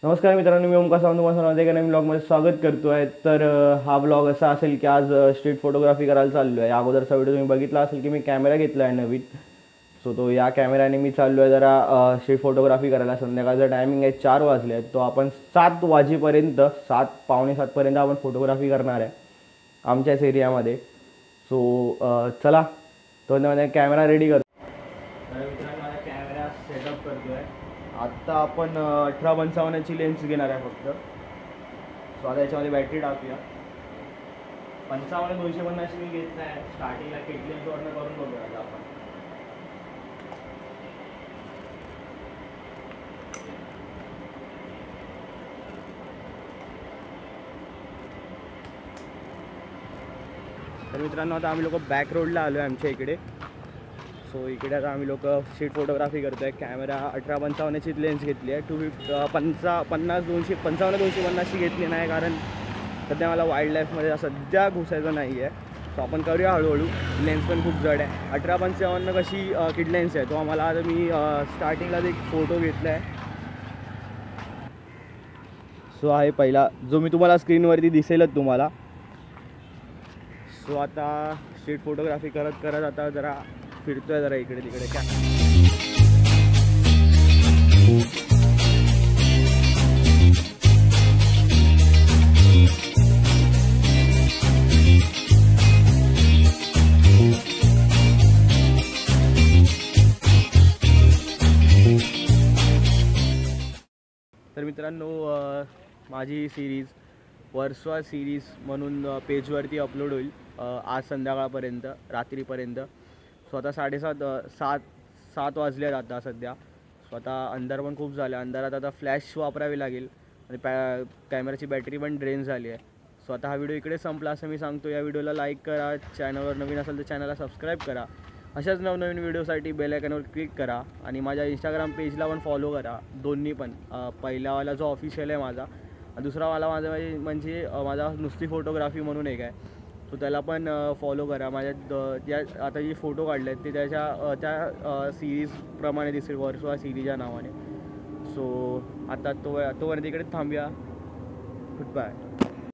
नमस्कार मित्रांनो, मी ओमकार सावंत तुम्हाला सर्वांचं एका नवीन ब्लॉगमध्ये स्वागत करतो आहे. तर हा ब्लॉग असा असेल की आज स्ट्रीट फोटोग्राफी करायला चाललो आहे. अगोदरचा व्हिडिओ तुम्ही बघितला असेल की मी कॅमेरा घेतला आहे नवीन. सो तो या कॅमेऱ्याने मी चाललो आहे जरा स्ट्रीट फोटोग्राफी करायला. संध्याकाळचा टायमिंग आहे 4 वाजले आहेत. तो आपण 7 वाजेपर्यंत 7 पावणे 7पर्यंत आपण फोटोग्राफी करणार आहे आमच्याच एरियामध्ये. सो चला तो कॅमेरा रेडी करतो. तर मित्रांनो माझा कॅमेरा सेटअप करतो आहे. आत्ता आपण 18-55ची लेन्स घेणार आहे फक्त. सो आता याच्यामध्ये बॅटरी टाकूया. 55-250 मी घेत नाही स्टार्टिंगला, किट लेन्सवरनं करून बघूया आता आपण. तर मित्रांनो आता आम्ही लोक बॅक रोडला आलो आहे आमच्या इकडे. सो इकडे आता आम्ही लोक स्ट्रीट फोटोग्राफी करतो आहे. कॅमेरा 18-55ची लेन्स घेतली आहे. 55-250ची घेतली नाही कारण सध्या मला वाईल्ड लाईफमध्ये सध्या घुसायचं नाही आहे. सो आपण करूया हळूहळू. लेन्स पण खूप जड आहे. 18-55 कशी किड लेन्स आहे. तो आम्हाला आता मी स्टार्टिंगलाच एक फोटो घेतला आहे. सो आहे पहिला जो मी तुम्हाला स्क्रीनवरती दिसेलच तुम्हाला. सो आता स्ट्रीट फोटोग्राफी करत करत आता जरा फिरतोय जरा इकडे तिकडे. तर मित्रांनो माझी सिरीज वर्सवा सिरीज म्हणून पेजवरती अपलोड होईल आज संध्याकाळपर्यंत, रात्रीपर्यंत. सो आता 7:30 वाजले आहेत आता सध्या. सो आता अंधार पण खूप झाला. अंधारात आता फ्लॅश वापरावी लागेल आणि कॅमेराची बॅटरी पण ड्रेन झाली आहे. सो आता हा व्हिडिओ इकडे संपला असं मी सांगतो. या व्हिडिओला लाईक करा, चॅनलवर नवीन असेल तर चॅनलला सबस्क्राईब करा. अशाच नवनवीन व्हिडिओसाठी बेल आयकॉनवर क्लिक करा आणि माझ्या इंस्टाग्राम पेजला पण फॉलो करा. दोन्ही पण, पहिलावाला जो ऑफिशियल आहे माझा, दुसरावाला माझा म्हणजे माझा नुसती फोटोग्राफी म्हणून एक आहे. सो त्याला पण फॉलो करा. माझ्या आता जे फोटो काढले आहेत ते त्या सिरीजप्रमाणे दिसेल, वर्सवा सिरीजच्या नावाने. सो आता तोपर्यंत इकडे थांबूया. Good bye.